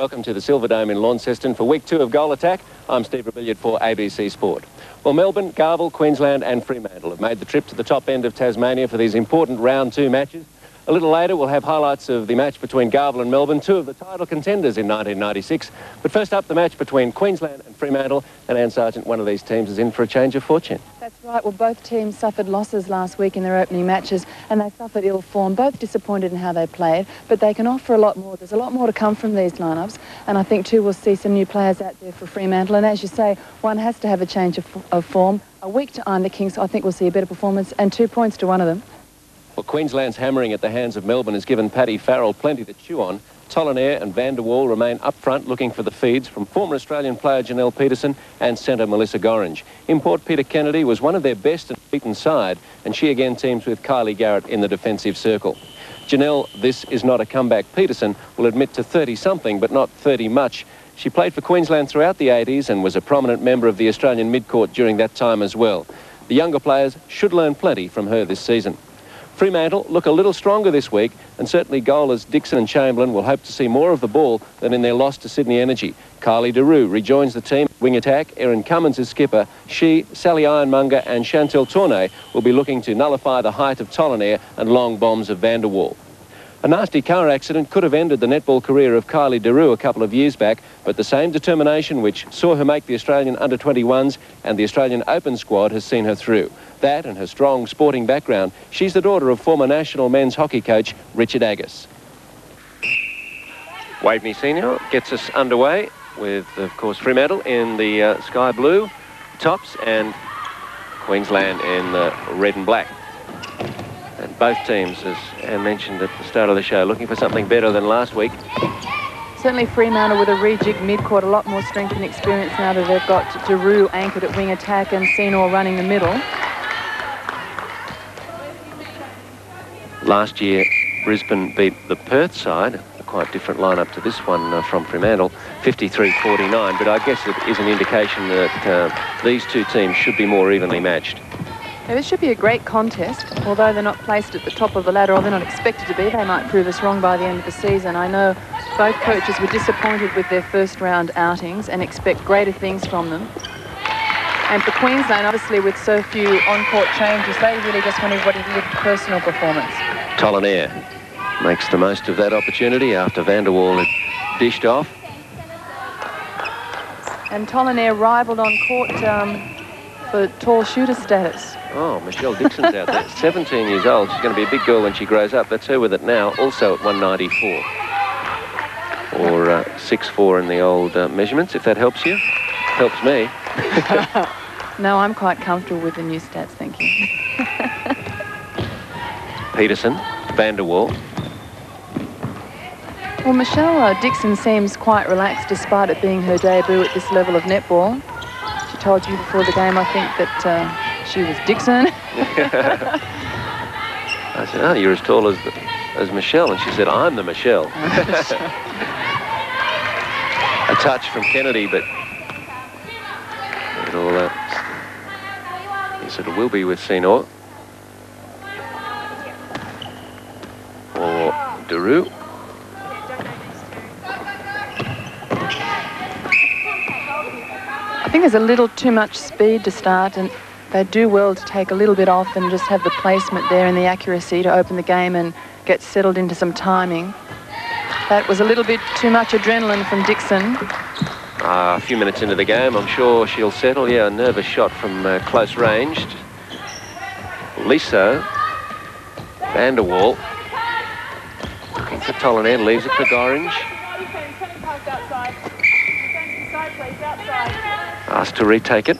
Welcome to the Silverdome in Launceston for week 2 of Goal Attack. I'm Steve Rebillard for ABC Sport. Well, Melbourne, Garval, Queensland and Fremantle have made the trip to the top end of Tasmania for these important round 2 matches. A little later, we'll have highlights of the match between Garval and Melbourne, 2 of the title contenders in 1996. But first up, the match between Queensland and Fremantle. And Anne Sargent, one of these teams is in for a change of fortune. That's right. Well, both teams suffered losses last week in their opening matches, and they suffered ill form. Both disappointed in how they played, but they can offer a lot more. There's a lot more to come from these lineups, and I think, too, we'll see some new players out there for Fremantle. And as you say, one has to have a change of form. A week to iron the Kings, I think we'll see a better performance, and 2 points to one of them. Well, Queensland's hammering at the hands of Melbourne has given Paddy Farrell plenty to chew on. Tollinaire and Van der Waal remain up front looking for the feeds from former Australian player Janelle Peterson and centre Melissa Gorringe. Import Peter Kennedy was one of their best and beaten side, and she again teams with Kylie Garrett in the defensive circle. Janelle, this is not a comeback. Peterson will admit to 30-something, but not 30 much. She played for Queensland throughout the 80s and was a prominent member of the Australian mid-court during that time as well. The younger players should learn plenty from her this season. Fremantle look a little stronger this week, and certainly goalers Dixon and Chamberlain will hope to see more of the ball than in their loss to Sydney Energy. Kylie Daru rejoins the team. Wing attack, Erin Cummins is skipper. She, Sally Ironmonger and Chantel Tournay will be looking to nullify the height of Tollinaire and long bombs of Van der Waal. A nasty car accident could have ended the netball career of Kylie Daru a couple of years back, but the same determination which saw her make the Australian under-21s and the Australian Open squad has seen her through. That and her strong sporting background, she's the daughter of former national men's hockey coach Richard Agus. Waveney Senior gets us underway with, of course, Fremantle in the sky blue tops and Queensland in the red and black. And both teams, as Anne mentioned at the start of the show, looking for something better than last week. Certainly Fremantle with a rejigged mid-court, a lot more strength and experience now that they've got Daru anchored at wing attack and Senor running the middle. Last year, Brisbane beat the Perth side, a quite different lineup to this one from Fremantle, 53-49, but I guess it is an indication that these two teams should be more evenly matched. Yeah, this should be a great contest, although they're not placed at the top of the ladder, or they're not expected to be. They might prove us wrong by the end of the season. I know both coaches were disappointed with their first round outings and expect greater things from them. And for Queensland, obviously with so few on-court changes, they really just want everybody to give personal performance. Tollinaire makes the most of that opportunity after Van der Waal had dished off. And Tollinaire rivaled on court for tall shooter status. Oh, Michelle Dixon's out there, 17 years old. She's going to be a big girl when she grows up. That's her with it now, also at 194. Or 6'4" in the old measurements, if that helps you. Helps me. No, I'm quite comfortable with the new stats, thank you. Peterson, Van der Waal. Well, Michelle Dixon seems quite relaxed despite it being her debut at this level of netball. She told you before the game, I think, that she was Dixon. I said, oh, you're as tall as Michelle. And she said, I'm the Michelle. A touch from Kennedy, but it'll, yes, it will be with Senor. Or Daru. I think there's a little too much speed to start, and they do well to take a little bit off and just have the placement there and the accuracy to open the game and get settled into some timing. That was a little bit too much adrenaline from Dixon. A few minutes into the game, I'm sure she'll settle. Yeah, a nervous shot from close range. Liso, Van der Waal, looking for Tollinaire, leaves it for Gorringe. Asked to retake it.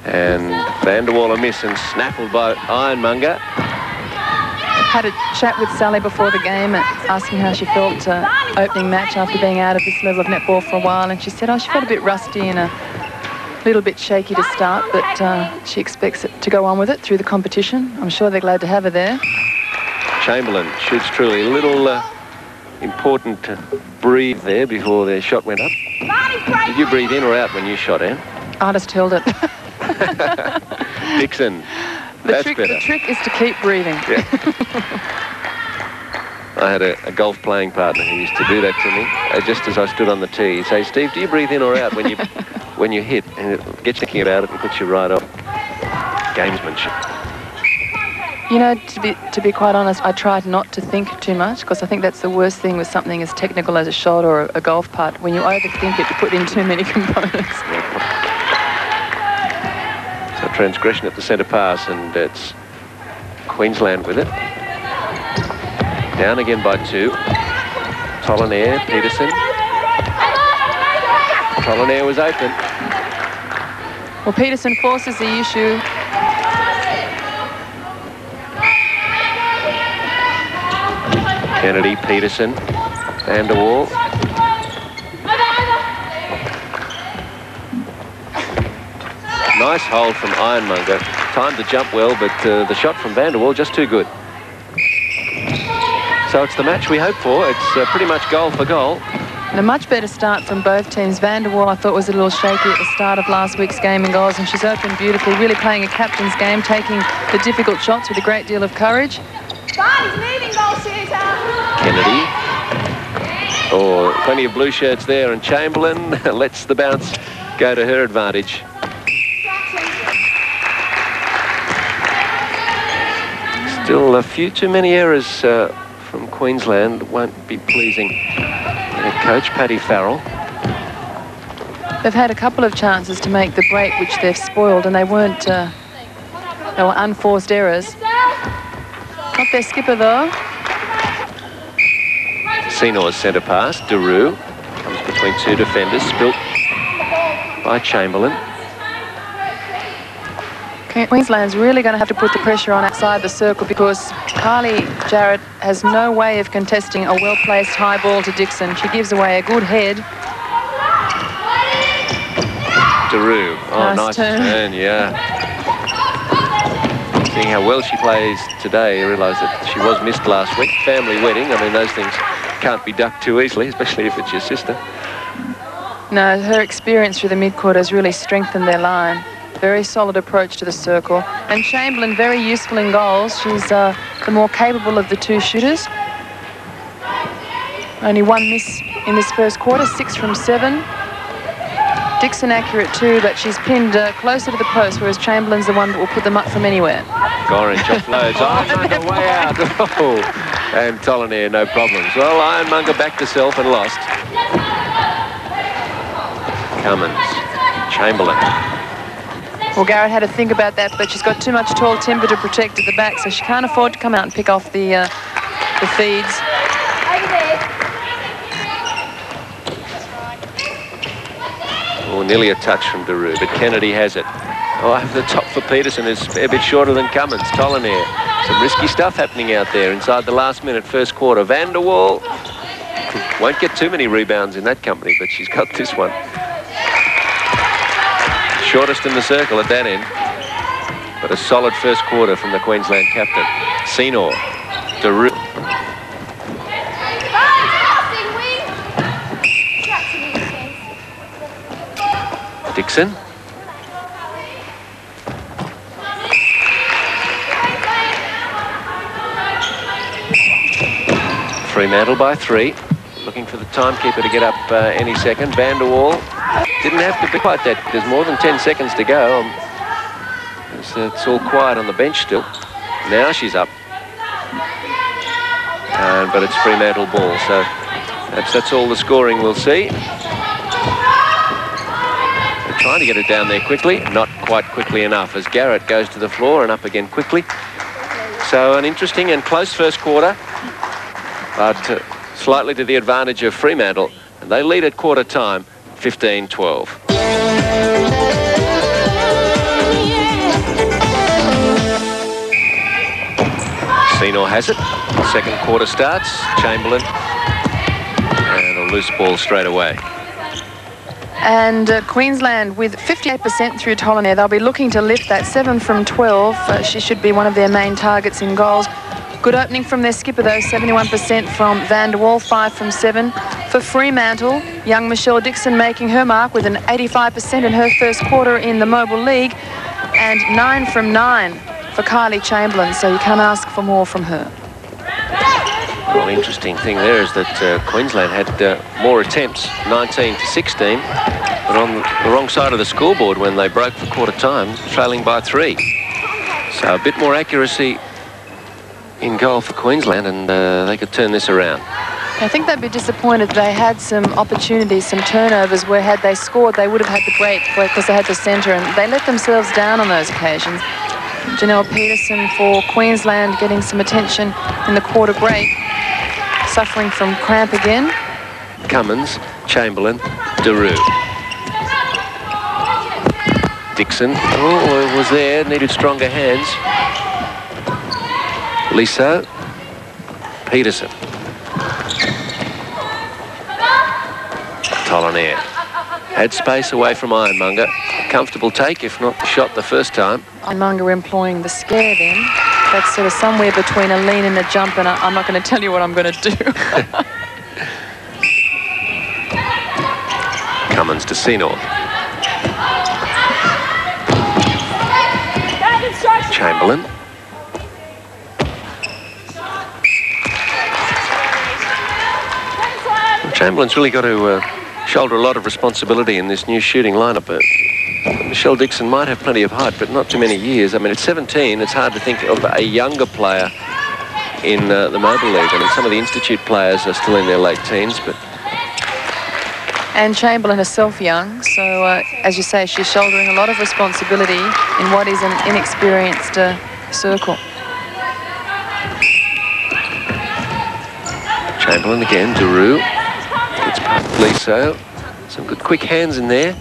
And Van der Waal a miss and snaffled by Ironmonger. Had a chat with Sally before the game, asking how she felt opening match after being out of this level of netball for a while, and she said, oh, she felt a bit rusty and a little bit shaky to start, but she expects it to go on with it through the competition. I'm sure they're glad to have her there. Chamberlain shoots truly. A little important to breathe there before their shot went up. Did you breathe in or out when you shot, Anne? I just held it. Dixon. The trick is to keep breathing. Yeah. I had a golf playing partner who used to do that to me. Just as I stood on the tee, he'd say, "Steve, do you breathe in or out when you hit?" And it gets thinking about it and puts you right off. Gamesmanship. You know, to be quite honest, I tried not to think too much, because I think that's the worst thing with something as technical as a shot or a golf putt, when you overthink it to put in too many components. So transgression at the centre pass, and it's Queensland with it. Down again by 2. Tollenaire, Peterson. Tollenaire was open. Well, Peterson forces the issue. Kennedy, Peterson, Van der Waal. Nice hold from Ironmonger. Timed the jump well, but the shot from Van der Waal just too good. So it's the match we hope for. It's pretty much goal for goal. And a much better start from both teams. Van der Waal, I thought, was a little shaky at the start of last week's game in goals, and she's opened beautifully, really playing a captain's game, taking the difficult shots with a great deal of courage. Kennedy. Oh, plenty of blue shirts there, and Chamberlain lets the bounce go to her advantage. Still a few too many errors from Queensland. Won't be pleasing head coach Paddy Farrell. They've had a couple of chances to make the break, which they've spoiled, and they weren't. They were unforced errors. Not their skipper though. Senor's centre pass. Daru comes between 2 defenders. Spilt by Chamberlain. Queensland's really going to have to put the pressure on outside the circle, because Carly Jarrett has no way of contesting a well-placed high ball to Dixon. She gives away a good head. Daru. Oh, nice turn, yeah. Seeing how well she plays today, I realise that she was missed last week. Family wedding, I mean, those things can't be ducked too easily, especially if it's your sister. No, her experience through the mid-court has really strengthened their line. Very solid approach to the circle. And Chamberlain, very useful in goals. She's the more capable of the 2 shooters. Only 1 miss in this first quarter, 6 from 7. Dixon accurate too, but she's pinned closer to the post, whereas Chamberlain's the one that will put them up from anywhere. Gorringe offloads. Ironmonger way out. Oh, and Tollenaire, no problems. Well, Ironmonger backed herself and lost. Cummins. Chamberlain. Well, Garrett had to think about that, but she's got too much tall timber to protect at the back, so she can't afford to come out and pick off the feeds. Oh, nearly a touch from Daru, but Kennedy has it. Oh, over the top for Peterson is a bit shorter than Cummins. Tollenaire. Some risky stuff happening out there inside the last minute, first quarter. Van der Waal won't get too many rebounds in that company, but she's got this one. Shortest in the circle at that end, but a solid first quarter from the Queensland captain. Senor, Daru. Dixon. Fremantle by 3. Looking for the timekeeper to get up any second. Van der Waal didn't have to be quite that. There's more than 10 seconds to go. It's all quiet on the bench still. Now she's up. But it's Fremantle ball, so perhaps that's all the scoring we'll see. They're trying to get it down there quickly. Not quite quickly enough, as Garrett goes to the floor and up again quickly. So an interesting and close first quarter, but slightly to the advantage of Fremantle, and they lead at quarter time, 15-12. Senor has it. Second quarter starts. Chamberlain, and a loose ball straight away. And Queensland with 58% through Tollenaire. They'll be looking to lift that 7 from 12. She should be one of their main targets in goals. Good opening from their skipper though, 71% from Van der Waal, 5 from 7. For Fremantle, young Michelle Dixon making her mark with an 85% in her first quarter in the MOBIL League, and 9 from 9 for Kylie Chamberlain, so you can't ask for more from her. Well, the interesting thing there is that Queensland had more attempts, 19 to 16, but on the wrong side of the scoreboard when they broke for quarter time, trailing by 3. So a bit more accuracy in goal for Queensland, and they could turn this around. I think they'd be disappointed. They had some opportunities, some turnovers, where had they scored, they would have had the break because they had the centre, and they let themselves down on those occasions. Janelle Peterson for Queensland getting some attention in the quarter break, suffering from cramp again. Cummins, Chamberlain, Daru. Dixon, was there, needed stronger hands. Liso, Peterson. Tolanair. Had space away from Ironmonger. Comfortable take, if not shot the first time. Ironmonger employing the scare then. That's sort of somewhere between a lean and a jump, and I'm not going to tell you what I'm going to do. Cummins to Senor. Chamberlain. Chamberlain's really got to shoulder a lot of responsibility in this new shooting lineup. Michelle Dixon might have plenty of height, but not too many years. I mean, at 17, it's hard to think of a younger player in the MOBIL League. I mean, some of the institute players are still in their late teens, but... And Chamberlain herself young, so as you say, she's shouldering a lot of responsibility in what is an inexperienced circle. Chamberlain again, Daru. Gets past Liso. Some good quick hands in there.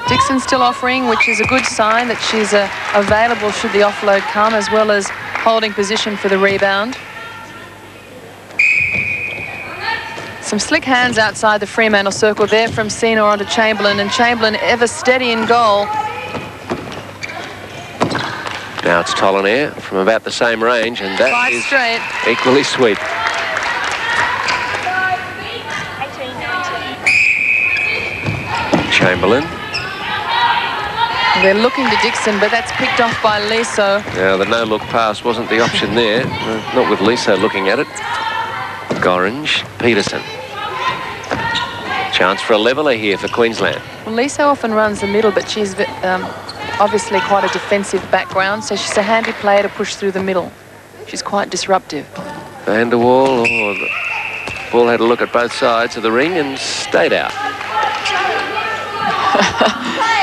Dixon still offering, which is a good sign that she's available should the offload come, as well as holding position for the rebound. Some slick hands outside the Fremantle circle there from Senor onto Chamberlain, and Chamberlain ever steady in goal. Now it's Tolanair from about the same range, and that Quite is straight. Equally sweet. Chamberlain. They're looking to Dixon, but that's picked off by Liso. Now the no-look pass wasn't the option there, not with Liso looking at it. Gorringe, Peterson. Chance for a leveller here for Queensland. Well, Liso often runs the middle, but she's obviously quite a defensive background, so she's a handy player to push through the middle. She's quite disruptive. Van der Waal, the ball had a look at both sides of the ring and stayed out.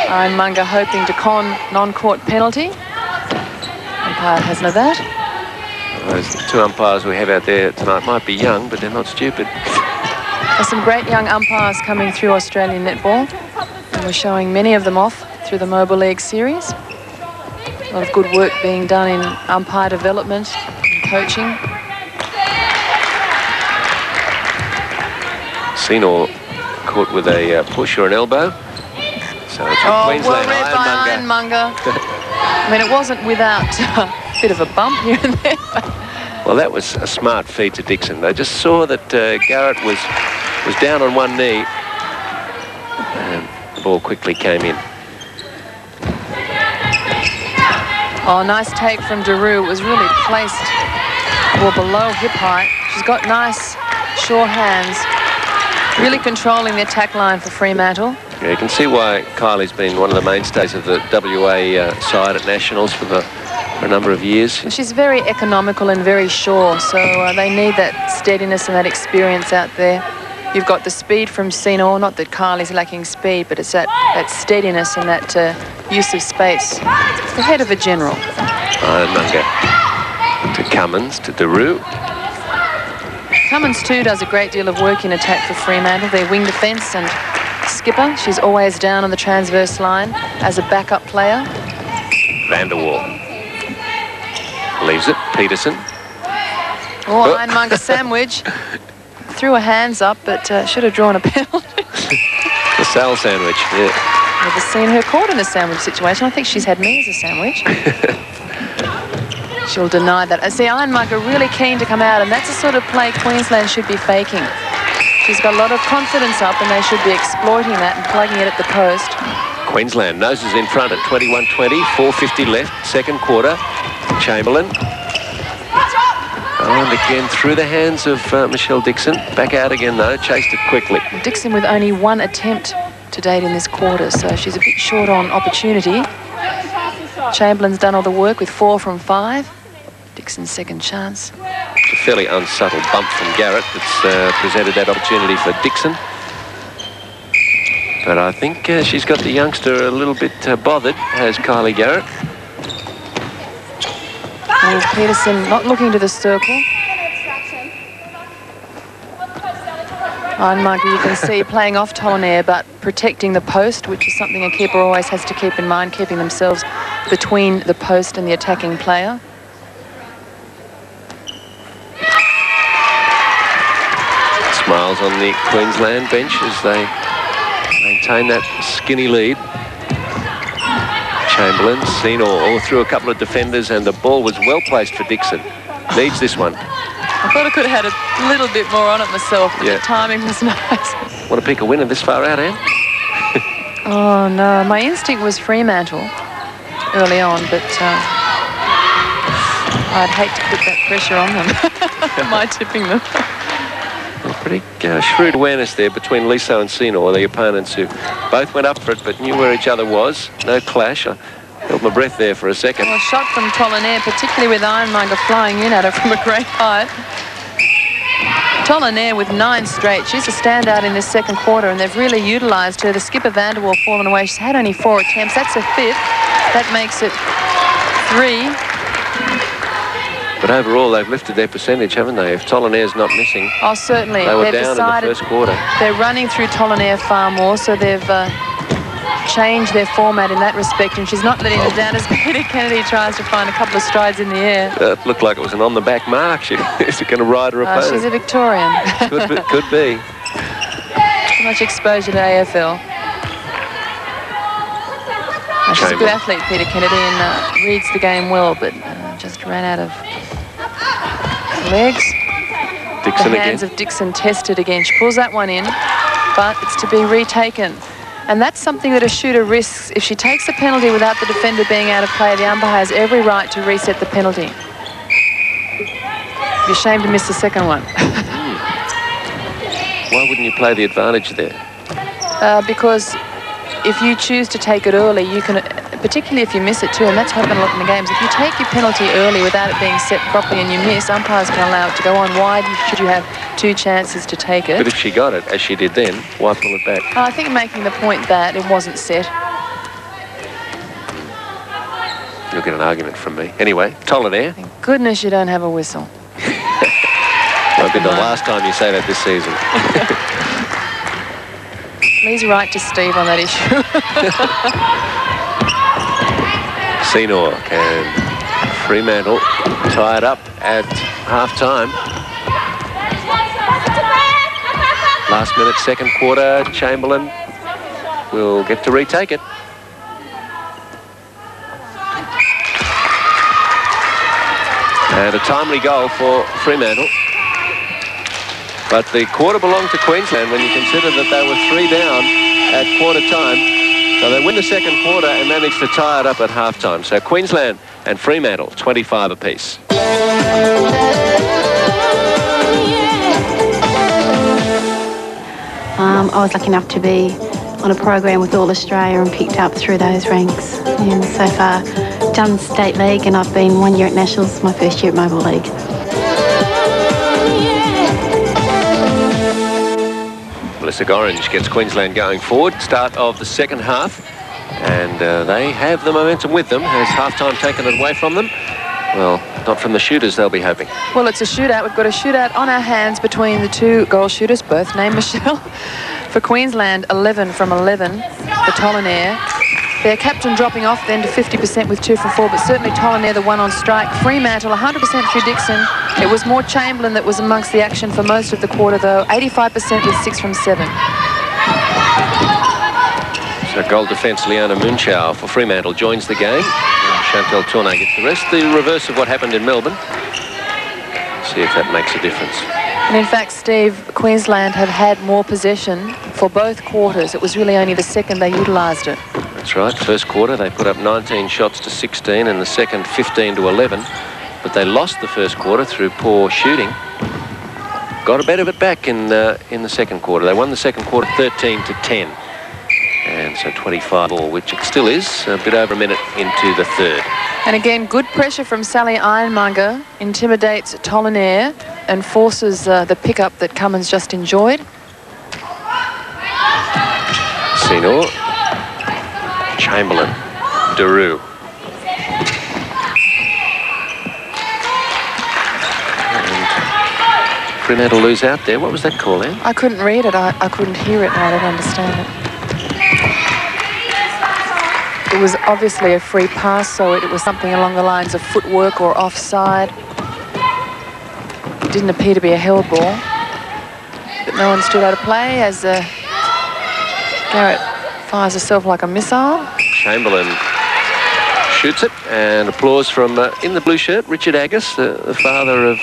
Ironmonger hoping to con non-court penalty. Umpire has no that. Those two umpires we have out there tonight might be young, but they're not stupid. There's some great young umpires coming through Australian netball, and we're showing many of them off through the MOBIL League series. A lot of good work being done in umpire development and coaching. Senor caught with a push or an elbow. So it's Queensland. Well read by Ironmonger. I mean, it wasn't without a bit of a bump here and there. Well, that was a smart feed to Dixon. They just saw that Garrett was down on one knee, and the ball quickly came in. Oh, nice take from Daru. It was really placed below hip height. She's got nice, sure hands. Really controlling the attack line for Fremantle. Yeah, you can see why Kylie's been one of the mainstays of the WA side at Nationals for a number of years. She's very economical and very sure, so they need that steadiness and that experience out there. You've got the speed from Senor, not that Kylie's lacking speed, but it's that steadiness and that use of space. It's the head of a general. Ironmonger to Cummins, to Daru. Cummins too does a great deal of work in attack for Fremantle. Their wing defence and skipper. She's always down on the transverse line as a backup player. Van der Waal. Leaves it, Peterson. Oh, Ironmonger sandwich. Threw her hands up, but should have drawn a penalty. The Sal sandwich, yeah. Never seen her caught in a sandwich situation. I think she's had me as a sandwich. She'll deny that. I see Ironmonger really keen to come out, and that's the sort of play Queensland should be faking. She's got a lot of confidence up, and they should be exploiting that and plugging it at the post. Queensland noses in front at 21-20, 4:50 left, second quarter. Chamberlain. And again through the hands of Michelle Dixon. Back out again though, chased it quickly. Dixon with only one attempt to date in this quarter, so she's a bit short on opportunity. Chamberlain's done all the work with 4 from 5. Dixon's second chance. It's a fairly unsubtle bump from Garrett that's presented that opportunity for Dixon. But I think she's got the youngster a little bit bothered, has Kylie Garrett. And Peterson not looking to the circle. Ironmonger, you can see playing off Tolanair, but protecting the post, which is something a keeper always has to keep in mind, keeping themselves between the post and the attacking player. Smiles on the Queensland bench as they maintain that skinny lead. Chamberlain, seen all through a couple of defenders, and the ball was well placed for Dixon. Needs this one. I thought I could have had a little bit more on it myself, but the timing was nice. Want to pick a winner this far out, Anne? Oh, no. My instinct was Fremantle early on, but I'd hate to put that pressure on them. Am I tipping them? Pretty shrewd awareness there between Liso and Senor, the opponents who both went up for it but knew where each other was. No clash. I held my breath there for a second. Well, a shot from Tolanair, particularly with Ironmonger flying in at her from a great height. Tolanair with 9 straight. She's a standout in this second quarter, and they've really utilised her. The skipper Vanderwall fallen away. She's had only 4 attempts. That's a 5th. That makes it 3. But overall, they've lifted their percentage, haven't they? If Tolanair's not missing, oh, certainly. They were they've down decided in the first quarter. They're running through Tolanair far more, so they've changed their format in that respect, and she's not letting them down as Peter Kennedy tries to find a couple of strides in the air. It looked like it was an on-the-back mark. She's going to ride her opponent. She's a Victorian. Could be. Too much exposure to AFL. She's a good athlete, Peter Kennedy, and reads the game well, but just ran out of legs. Dixon the hands again. Of Dixon tested again. She pulls that one in, but it's to be retaken. And that's something that a shooter risks. If she takes a penalty without the defender being out of play, the umpire has every right to reset the penalty. Be ashamed to miss the second one. Why wouldn't you play the advantage there? Because if you choose to take it early, you can, particularly if you miss it too, and that's happened a lot in the games. If you take your penalty early without it being set properly and you miss, umpires can allow it to go on. Why should you have 2 chances to take it? But if she got it, as she did then, why pull it back? I think making the point that it wasn't set. You'll get an argument from me. Anyway, Tolanair. Thank goodness you don't have a whistle. Won't be the last time you say that this season. Please write to Steve on that issue. Senor can Fremantle tie it up at half-time. Last minute, second quarter, Chamberlain will get to retake it. And a timely goal for Fremantle. But the quarter belonged to Queensland when you consider that they were 3 down at quarter time. So they win the second quarter and manage to tie it up at halftime. So Queensland and Fremantle, 25 apiece. I was lucky enough to be on a program with All Australia and picked up through those ranks. And so far, done State League, and I've been 1 year at Nationals, my first year at MOBIL League. Melissa Gorringe gets Queensland going forward. Start of the second half. And they have the momentum with them. Has halftime taken it away from them? Well, not from the shooters, they'll be hoping. Well, it's a shootout. We've got a shootout on our hands between the 2 goal shooters, both named Michelle. For Queensland, 11 from 11 for Tolanair. Their captain dropping off then to 50% with 2 from 4, but certainly Tolanair the one on strike. Fremantle 100% through Dixon. It was more Chamberlain that was amongst the action for most of the quarter, though. 85% with 6 from 7. So goal defence, Leona Munchau for Fremantle joins the game. And Chantal Tournay gets the rest. The reverse of what happened in Melbourne. See if that makes a difference. And in fact, Steve, Queensland have had more possession for both quarters. It was really only the second they utilised it. That's right. First quarter, they put up 19 shots to 16, and the second 15 to 11. But they lost the first quarter through poor shooting. Got a bit of it back in the second quarter. They won the second quarter 13 to 10. And so 25 all, which it still is, a bit over a minute into the third. And again, good pressure from Sally Ironmonger intimidates Tolinair and forces the pickup that Cummins just enjoyed. Senor, Chamberlain, Daru. And Fremantle lose out there. What was that call, Anne? I couldn't read it. I couldn't hear it. I don't understand it. It was obviously a free pass, so it was something along the lines of footwork or offside. It didn't appear to be a held ball. But no one stood out of play as Garrett fires herself like a missile. Chamberlain shoots it, and applause from, in the blue shirt, Richard Agus, the father of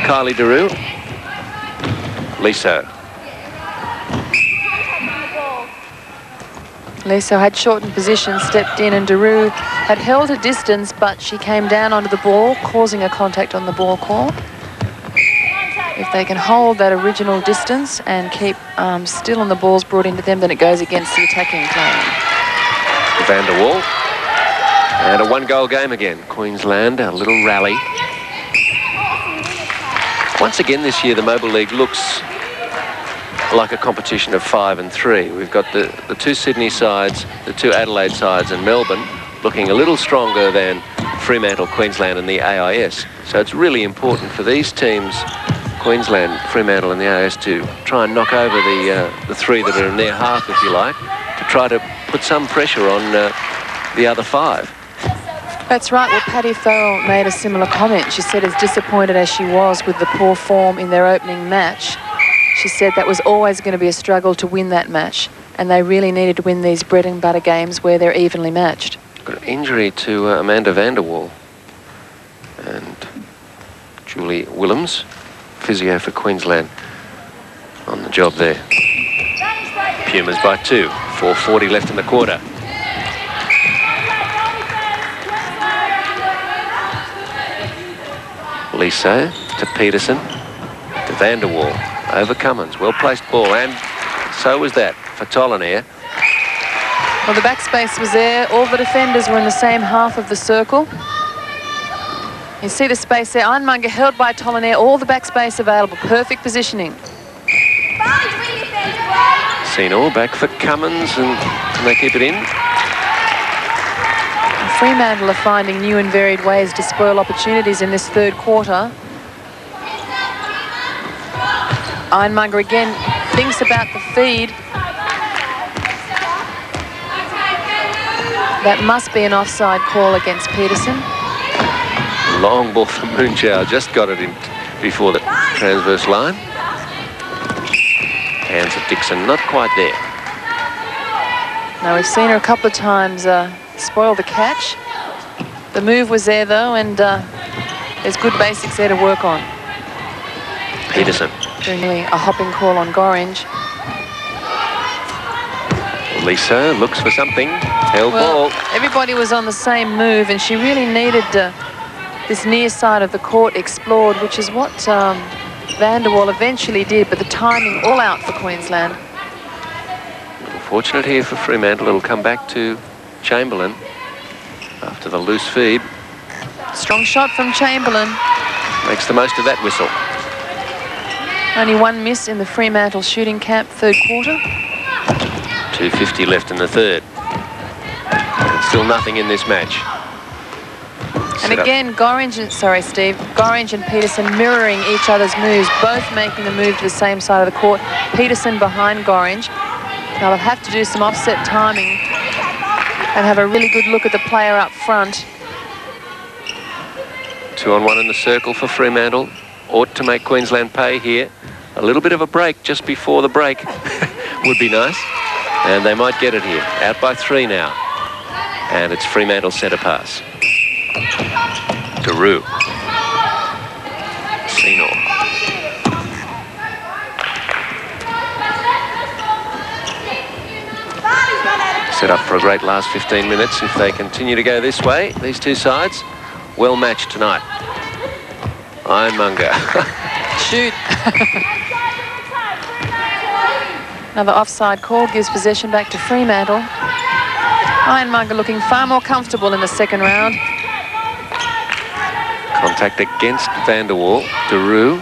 Kylie Daru. Liso. Liso had shortened position, stepped in, and Daru had held her distance, but she came down onto the ball, causing a contact on the ball call. If they can hold that original distance and keep still on the balls brought into them, then it goes against the attacking plan. Van der Waal. And a one-goal game again. Queensland, a little rally. Once again this year, the Mobile League looks like a competition of 5 and 3. We've got the two Sydney sides, the two Adelaide sides, and Melbourne looking a little stronger than Fremantle, Queensland, and the AIS. So it's really important for these teams, Queensland, Fremantle, and the AIS, to try and knock over the three that are in their half, if you like, to try to put some pressure on the other 5. That's right. Well, Paddy Farrell made a similar comment. She said, as disappointed as she was with the poor form in their opening match, she said that was always going to be a struggle to win that match, and they really needed to win these bread and butter games where they're evenly matched. Got an injury to Amanda van der Waal, and Julie Willems, physio for Queensland, on the job there. Pumas by 2, 4:40 left in the quarter. Liso to Peterson, to van der Waal, over Cummins, well-placed ball, and so was that for Tolinair. Well, the backspace was there. All the defenders were in the same half of the circle. You see the space there. Ironmonger held by Tolinair, all the backspace available, perfect positioning. Senor back for Cummins, and can they keep it in? Fremantle are finding new and varied ways to spoil opportunities in this third quarter. Ironmonger again thinks about the feed. That must be an offside call against Peterson. Long ball from Moonchow, just got it in before the transverse line. Hands of Dixon, not quite there. Now, we've seen her a couple of times spoil the catch. The move was there, though, and there's good basics there to work on. Peterson. Really a hopping call on Gorringe. Liso looks for something. Held Well, ball. everybody was on the same move, and she really needed this near side of the court explored, which is what Van der Waal eventually did, but the timing all out for Queensland. Fortunate here for Fremantle. It'll come back to Chamberlain after the loose feed. Strong shot from Chamberlain. Makes the most of that whistle. Only one miss in the Fremantle shooting camp, third quarter. 2:50 left in the third. And still nothing in this match. And again, Gorringe and Peterson mirroring each other's moves, both making the move to the same side of the court. Peterson behind Gorringe. Now they'll have to do some offset timing and have a really good look at the player up front. 2-on-1 in the circle for Fremantle. Ought to make Queensland pay here. A little bit of a break just before the break would be nice. And they might get it here. Out by 3 now. And it's Fremantle centre pass. Daru. Senor. Set up for a great last 15 minutes if they continue to go this way. These two sides, well matched tonight. Ironmonger. Shoot. Another offside call gives possession back to Fremantle. Ironmonger looking far more comfortable in the second round. Contact against Van der Waal. Daru.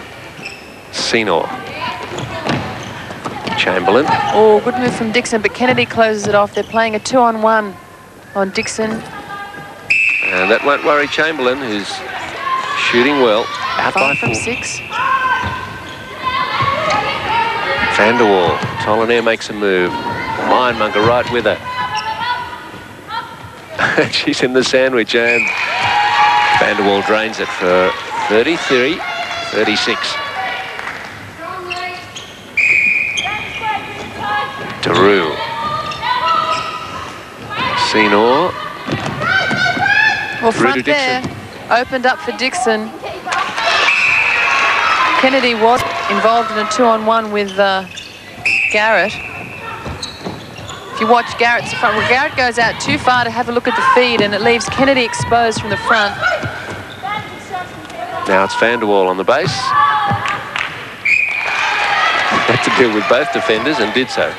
Senor. Chamberlain. Oh, good move from Dixon, but Kennedy closes it off. They're playing a 2-on-1 on Dixon. And that won't worry Chamberlain, who's shooting well. Out by 5 from 4. 6. Van der Waal. Tolanair makes a move. Ironmonger right with her. She's in the sandwich, and Van der Waal drains it for 33-36. Daru. Senor. Well, front there. Opened up for Dixon. Kennedy was involved in a 2-on-1 with Garrett. If you watch Garrett's front, well, Garrett goes out too far to have a look at the feed, and it leaves Kennedy exposed from the front. Now it's Van der Waal on the base. Had to deal with both defenders and did so.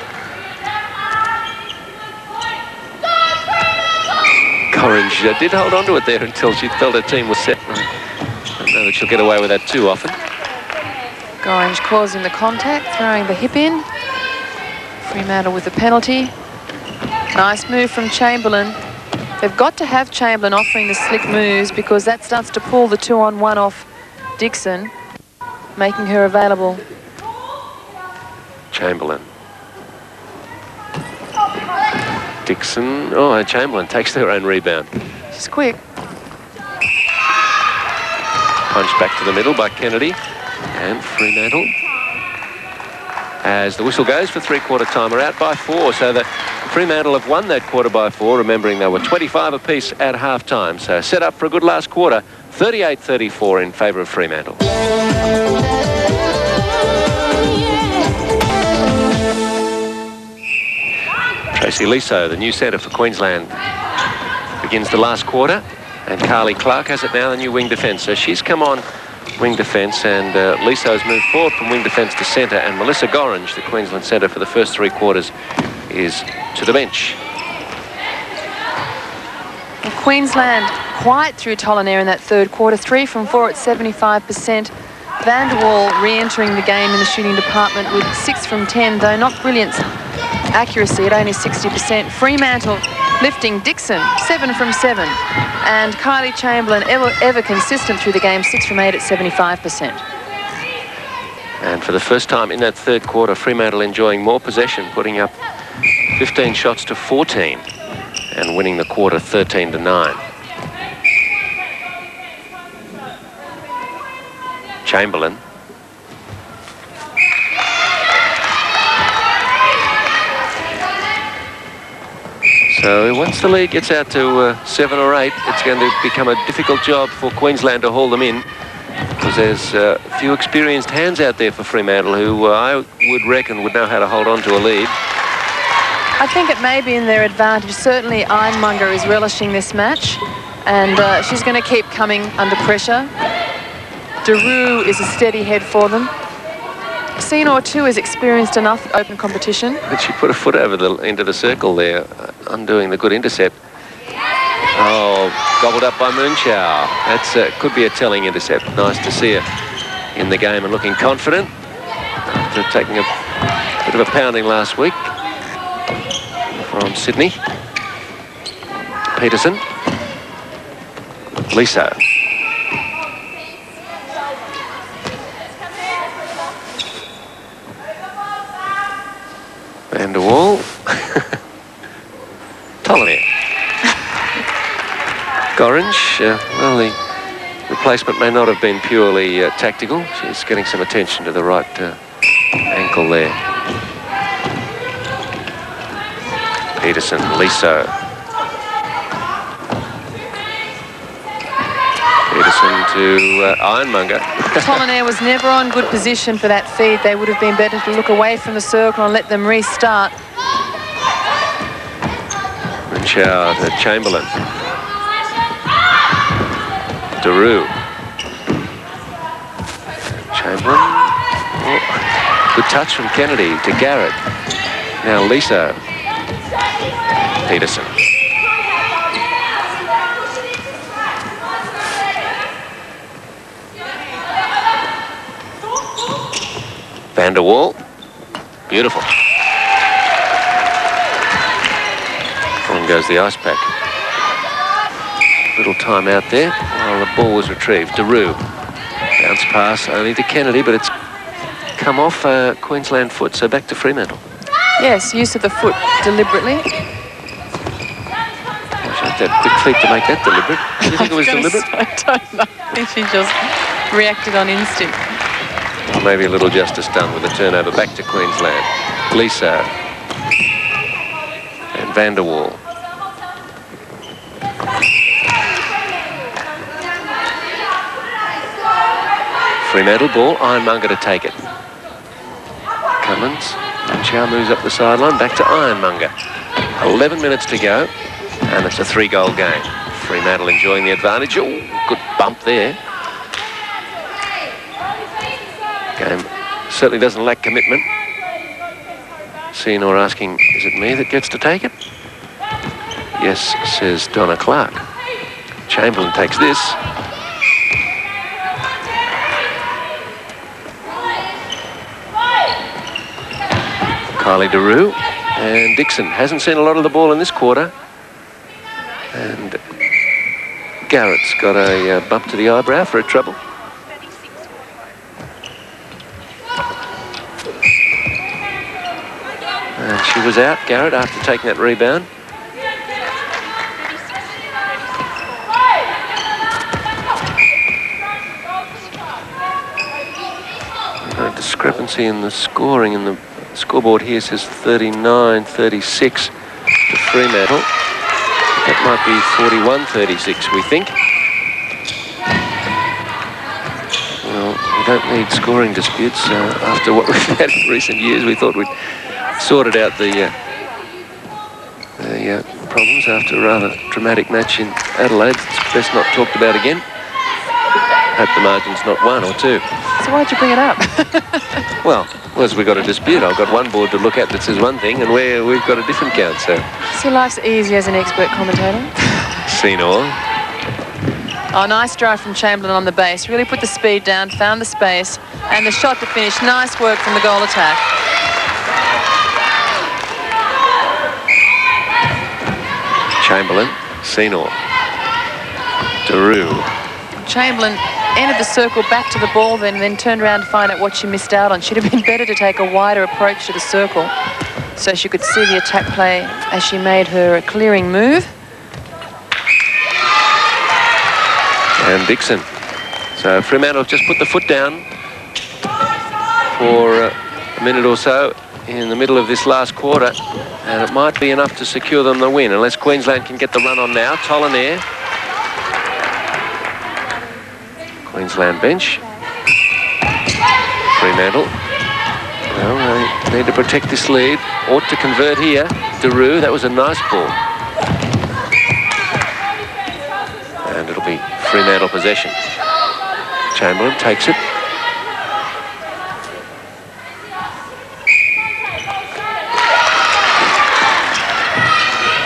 Gorringe did hold on to it there until she felt her team was set. I don't know that she'll get away with that too often. Gorringe causing the contact, throwing the hip in. Fremantle with the penalty. Nice move from Chamberlain. They've got to have Chamberlain offering the slick moves, because that starts to pull the 2-on-1 off Dixon, making her available. Chamberlain. Dixon. Oh, Chamberlain takes their own rebound. She's quick. Punched back to the middle by Kennedy. And Fremantle, as the whistle goes for three-quarter time, are out by 4, so that Fremantle have won that quarter by 4, remembering they were 25 apiece at half-time. So set up for a good last quarter, 38-34 in favour of Fremantle. Tracy Liso, the new centre for Queensland, begins the last quarter, and Carly Clark has it now, the new wing defence. So she's come on wing defence, and Liso's moved forward from wing defence to centre, and Melissa Gorringe, the Queensland centre for the first 3 quarters, is to the bench. Well, Queensland quiet through Tolanair in that third quarter, 3 from 4 at 75%. Van der Waal re-entering the game in the shooting department with 6 from 10, though not brilliant accuracy at only 60%. Fremantle lifting Dixon, 7 from 7. And Kylie Chamberlain, ever consistent through the game, 6 from 8 at 75%. And for the first time in that third quarter, Fremantle enjoying more possession, putting up 15 shots to 14 and winning the quarter 13-9. Chamberlain. So once the lead gets out to 7 or 8, it's going to become a difficult job for Queensland to haul them in, because there's a few experienced hands out there for Fremantle who I would reckon would know how to hold on to a lead. I think it may be in their advantage. Certainly Ironmonger is relishing this match, and she's going to keep coming under pressure. Daru is a steady head for them. Senor too is experienced enough at open competition. But she put a foot over into the circle there, undoing the good intercept. Oh, gobbled up by Moonchow. That's could be a telling intercept. Nice to see her in the game and looking confident after taking a bit of a pounding last week from Sydney. Peterson. Liso. Van der Waal. Tolanair. Gorringe. Well, the replacement may not have been purely tactical. She's getting some attention to the right ankle there. Peterson, Liso. Peterson to Ironmonger. Tolanair was never on good position for that feed. They would have been better to look away from the circle and let them restart. Chow to Chamberlain. Daru. Chamberlain. Oh, good touch from Kennedy to Garrett. Now Lisa. Peterson. Van der Waal. Beautiful. On goes the ice pack. Little time out there while the ball was retrieved. Daru. Bounce pass only to Kennedy, but it's come off Queensland foot, so back to Fremantle. Yes, use of the foot deliberately. She had that quick feet to make that deliberate. Do you think it was deliberate? I don't know. I think she just reacted on instinct. Well, maybe a little justice done with the turnover back to Queensland. Lisa and Van der Waal. Fremantle ball, Ironmonger to take it. Cummins, and Chow moves up the sideline, back to Ironmonger. 11 minutes to go, and it's a 3-goal game. Fremantle enjoying the advantage. Oh, good bump there. Game certainly doesn't lack commitment. Senor asking, is it me that gets to take it? Yes, says Donna Clark. Chamberlain takes this. Kylie Daru and Dixon hasn't seen a lot of the ball in this quarter. And Garrett's got a bump to the eyebrow for a trouble. And she was out, Garrett, after taking that rebound. A discrepancy in the scoring in the scoreboard here says 39-36 to Fremantle. That might be 41-36, we think. Well, we don't need scoring disputes after what we've had in recent years. We thought we'd sorted out the problems after a rather dramatic match in Adelaide. It's best not talked about again. Hope the margin's not 1 or 2. So why'd you bring it up? Well, as we've got a dispute, I've got one board to look at that says one thing, and we've got a different count, so. So life's easy as an expert commentator. Senor. Oh, nice drive from Chamberlain on the base. Really put the speed down, found the space, and the shot to finish. Nice work from the goal attack. Chamberlain, Senor. Daru. Chamberlain entered the circle back to the ball, then turned around to find out what she missed out on. She'd have been better to take a wider approach to the circle so she could see the attack play as she made her clearing move. And Dixon. So Fremantle just put the foot down for a minute or so in the middle of this last quarter, and it might be enough to secure them the win, unless Queensland can get the run on now. Tollineer. Queensland bench. Fremantle. Well, they need to protect this lead. Ought to convert here. Daru, that was a nice ball. And it'll be Fremantle possession. Chamberlain takes it.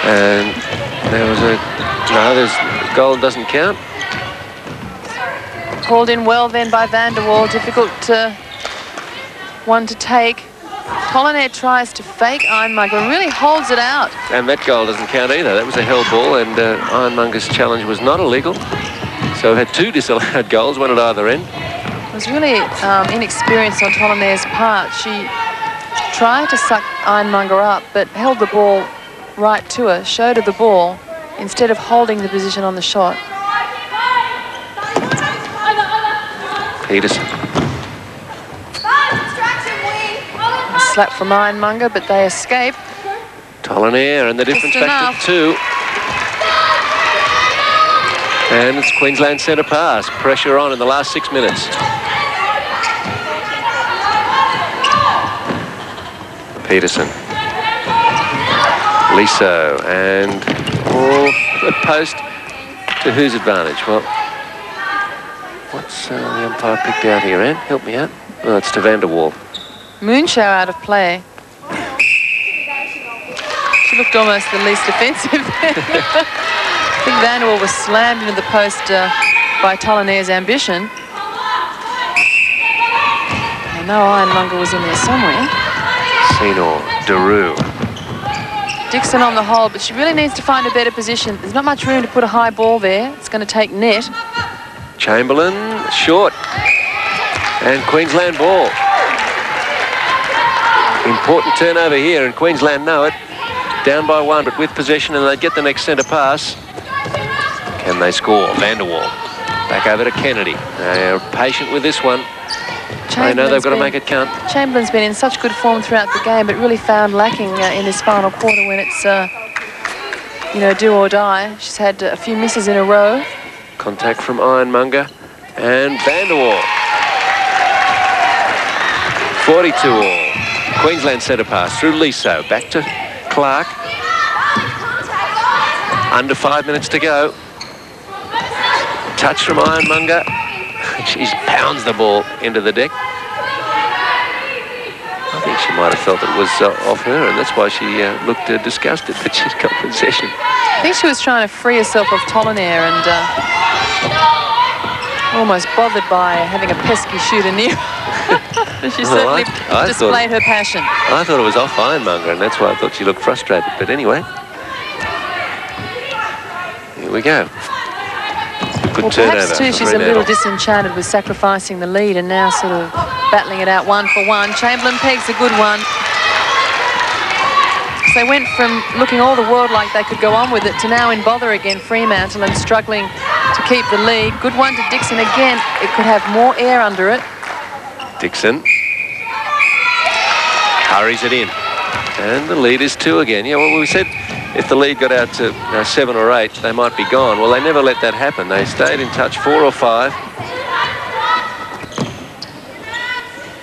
And there was a... No, there's... Goal doesn't count. Called in well then by Van der Waal. Difficult one to take. Tollineer tries to fake Ironmonger, really holds it out. And that goal doesn't count either. That was a held ball, and Ironmonger's challenge was not illegal. So had 2 disallowed goals, one at either end. It was really inexperienced on Tollineer's part. She tried to suck Ironmonger up, but held the ball right to her, showed her the ball, instead of holding the position on the shot. Peterson. A slap from Ironmonger, but they escape. Tollineer, and the difference back to 2. And it's Queensland centre pass. Pressure on in the last 6 minutes. Peterson. Liso, and Or the post to whose advantage? Well, what's the umpire picked out here, Anne? Help me out. Oh, it's to van der Waal. Moonshow out of play. She looked almost the least offensive. I think van der Waal was slammed into the post by Tolonaire's Ambition. I know Ironmonger was in there somewhere. Senor, Daru. Dixon on the hold, but she really needs to find a better position. There's not much room to put a high ball there. It's going to take net. Chamberlain, short. And Queensland ball. Important turnover here, and Queensland know it. Down by 1, but with possession, and they get the next centre pass. Can they score? Van der Waal. Back over to Kennedy. They're patient with this one. They know they've got to make it count. Chamberlain's been in such good form throughout the game, but really found lacking in this final quarter when it's, you know, do or die. She's had a few misses in a row. Contact from Ironmonger and Van der Waal. 42 all. Queensland centre pass through Liso. Back to Clark. Under 5 minutes to go. Touch from Ironmonger. She pounds the ball into the deck. I think she might have felt it was off her, and that's why she looked disgusted, but she's got possession. I think she was trying to free herself of Tollonaire and almost bothered by having a pesky shooter near her. She certainly displayed her passion. I thought it was off Ironmonger, and that's why I thought she looked frustrated. But anyway, here we go. Well, perhaps too she's a little disenchanted with sacrificing the lead and now sort of battling it out 1 for 1. Chamberlain pegs a good one. So they went from looking all the world like they could go on with it to now in bother again, Fremantle, and struggling to keep the lead. Good one to Dixon again. It could have more air under it. Dixon hurries it in, and the lead is 2 again. Yeah, well, we said if the lead got out to 7 or 8, they might be gone. Well, they never let that happen. They stayed in touch 4 or 5.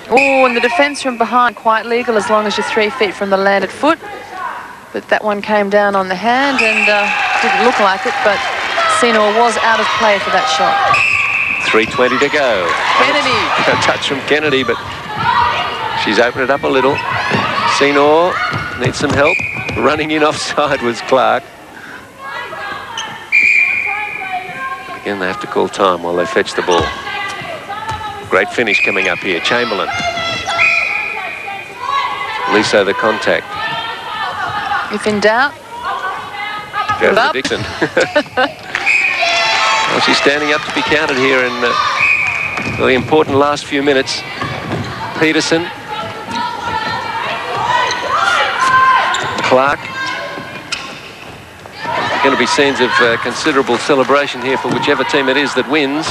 Oh, and the defence from behind, quite legal as long as you're 3 feet from the landed foot. But that one came down on the hand and didn't look like it, but Senor was out of play for that shot. 3:20 to go. Kennedy. A touch from Kennedy, but she's opened it up a little. Senor needs some help. Running in offside was Clark. Again, they have to call time while they fetch the ball. Great finish coming up here. Chamberlain. Liso the contact. If in doubt, goes to Dixon. Well, she's standing up to be counted here in the important last few minutes. Peterson. Clark. Going to be scenes of considerable celebration here for whichever team it is that wins.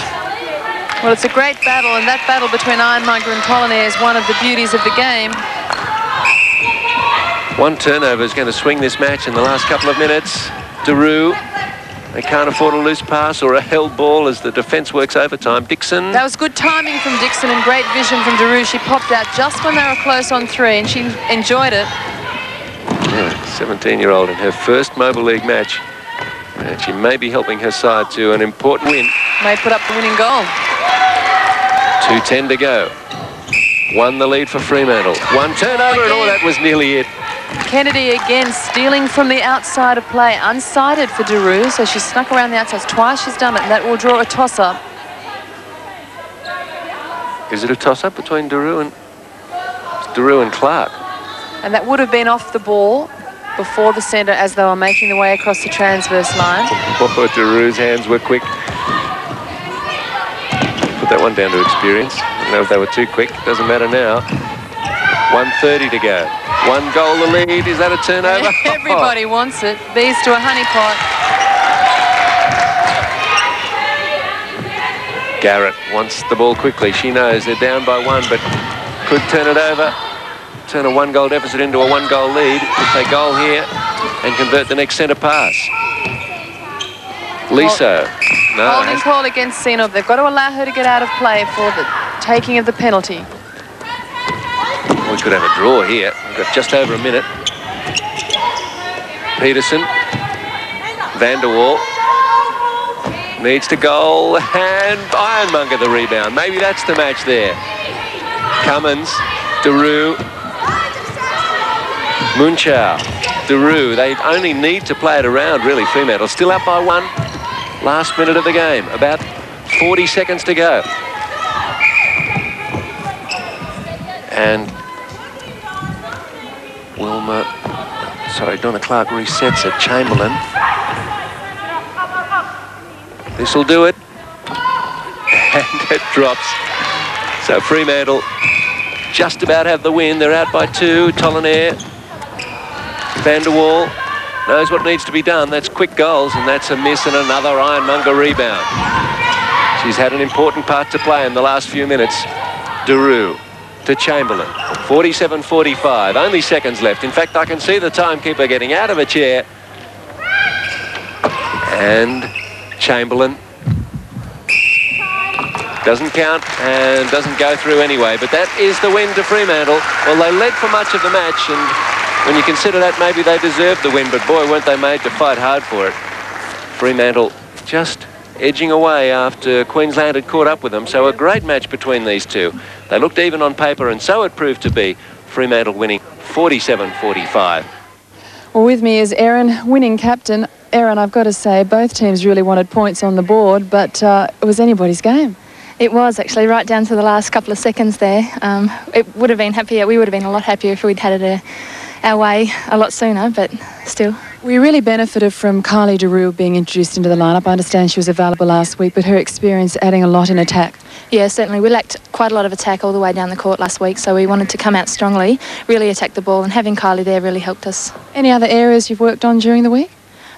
Well, it's a great battle, and that battle between Ironmonger and Tollonaire is one of the beauties of the game. One turnover is going to swing this match in the last couple of minutes. Daru. They can't afford a loose pass or a held ball as the defence works overtime. Dixon. That was good timing from Dixon and great vision from Daru. She popped out just when they were close on 3, and she enjoyed it. Yeah, 17-year-old in her first MOBIL League match. And she may be helping her side to an important win. May put up the winning goal. 2:10 to go. Won the lead for Fremantle. One turnover and all that was nearly it. Kennedy again stealing from the outside of play. Unsighted for Daru, so she snuck around the outside. Twice she's done it, and that will draw a toss-up. Is it a toss-up between Daru and Clark? And that would have been off the ball before the centre as they were making their way across the transverse line. Oh, Daru's hands were quick. Put that one down to experience. I don't know if they were too quick. Doesn't matter now. 1:30 to go. 1 goal the lead. Is that a turnover? Everybody wants it. Bees to a honeypot. Garrett wants the ball quickly. She knows they're down by 1, but could turn it over. Turn a 1-goal deficit into a 1-goal lead if they goal here and convert the next centre pass. Liso. No. Holding call against Senor. They've got to allow her to get out of play for the taking of the penalty. We could have a draw here. We've got just over a minute. Peterson. Van der Waal needs to goal, and Ironmonger the rebound. Maybe that's the match there. Cummins, Daru, Munchau, Daru. They only need to play it around, really, Fremantle. Still up by 1. Last minute of the game. About 40 seconds to go. And Donna Clark resets it. Chamberlain. This will do it. And it drops. So Fremantle just about have the win. They're out by 2. Tollenaire. Van der Waal knows what needs to be done. That's quick goals, and that's a miss and another Ironmonger rebound. She's had an important part to play in the last few minutes. Daru to Chamberlain. 47-45. Only seconds left. In fact, I can see the timekeeper getting out of a chair. And Chamberlain doesn't count and doesn't go through anyway. But that is the win to Fremantle. Well, they led for much of the match, and when you consider that, maybe they deserved the win, but boy, weren't they made to fight hard for it. Fremantle just edging away after Queensland had caught up with them. So a great match between these two. They looked even on paper, and so it proved to be. Fremantle winning 47-45. Well, with me is Erin, winning captain. Erin, I've got to say, both teams really wanted points on the board, but it was anybody's game. It was actually right down to the last couple of seconds there. It would have been happier. We would have been a lot happier if we'd had it our way a lot sooner, but still. We really benefited from Kylie Daru being introduced into the lineup. I understand she was available last week, but her experience adding a lot in attack. Yeah, certainly. We lacked quite a lot of attack all the way down the court last week, so we wanted to come out strongly, really attack the ball, and having Kylie there really helped us. Any other areas you've worked on during the week?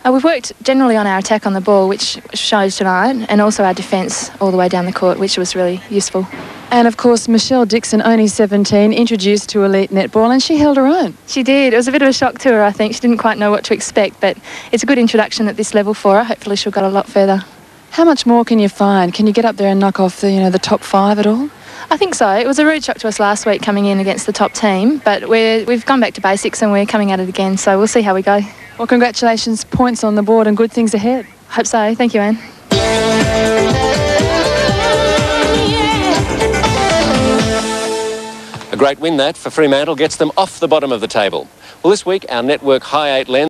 We've worked generally on our attack on the ball, which shows tonight, and also our defence all the way down the court, which was really useful. And of course, Michelle Dixon, only 17, introduced to elite netball, and she held her own. She did. It was a bit of a shock to her, I think. She didn't quite know what to expect, but it's a good introduction at this level for her. Hopefully she'll go a lot further. How much more can you find? Can you get up there and knock off the top 5 at all? I think so. It was a rude shock to us last week coming in against the top team, but we've gone back to basics and we're coming at it again, so we'll see how we go. Well, congratulations, points on the board and good things ahead. Hope so. Thank you, Anne. A great win that for Fremantle, gets them off the bottom of the table. Well, this week our network high 8 lens